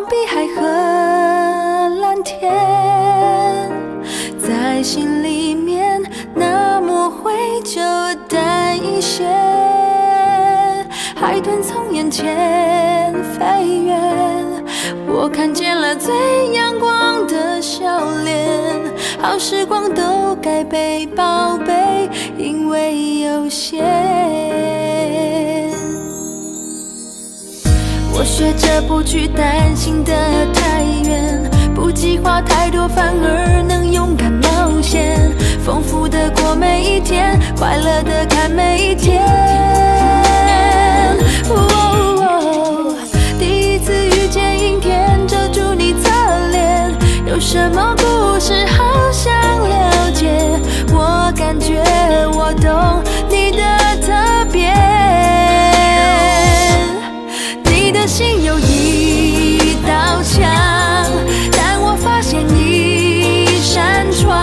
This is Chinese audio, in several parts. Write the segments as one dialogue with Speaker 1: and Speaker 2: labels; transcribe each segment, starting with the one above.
Speaker 1: 碧海和蓝天，在心里面那抹灰就淡一些。海豚从眼前飞远，我看见了最阳光的笑脸。好时光都该被宝贝，因为有限。我学着不去担心的太远，不计划太多，反而能勇敢冒险，丰富的过每一天，快乐的看每一天。第一次遇见阴天，遮住你侧脸，有什么故事好想了解？我感觉我懂你的特别。你的心有一道墙，但我发现一扇窗，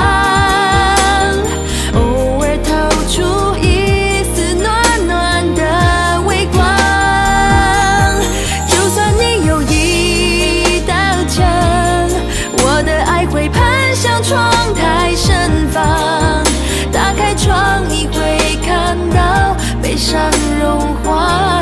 Speaker 1: 偶尔透出一丝暖暖的微光。就算你有一道墙，我的爱会攀向窗台盛放。打开窗，你会看到悲伤融化。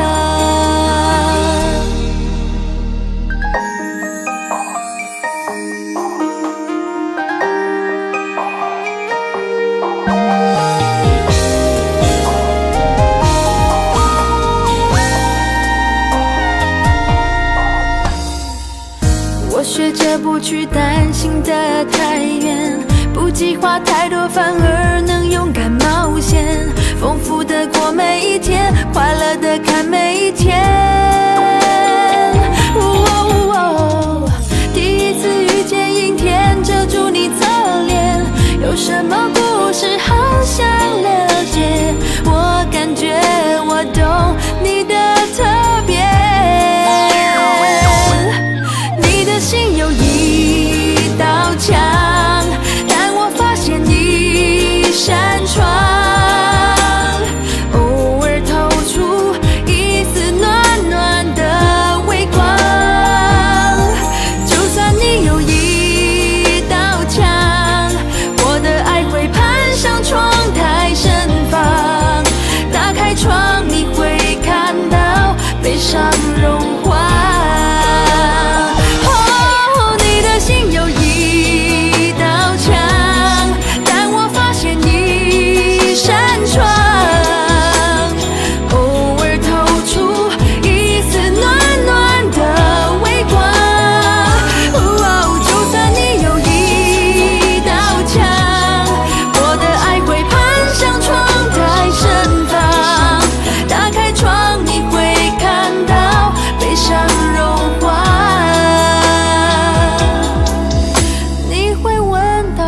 Speaker 1: 我学着不去担心的太远，不计划太多，反而能勇敢冒险，丰富的过每一天，快乐的看每一天。第一次遇见阴天，遮住你侧脸，有什么故事好想了解？我感觉我懂你的特别。你的心有一道墙，但我发现一扇窗，偶尔透出一丝暖暖的微光。就算你有一道墙，我的爱会攀上窗台盛放。打开窗，你会看到悲伤融化。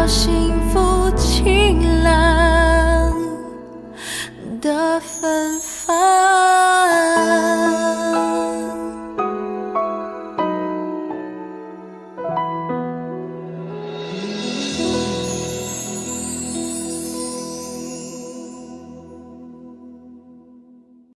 Speaker 1: 幸福晴朗的芬芳。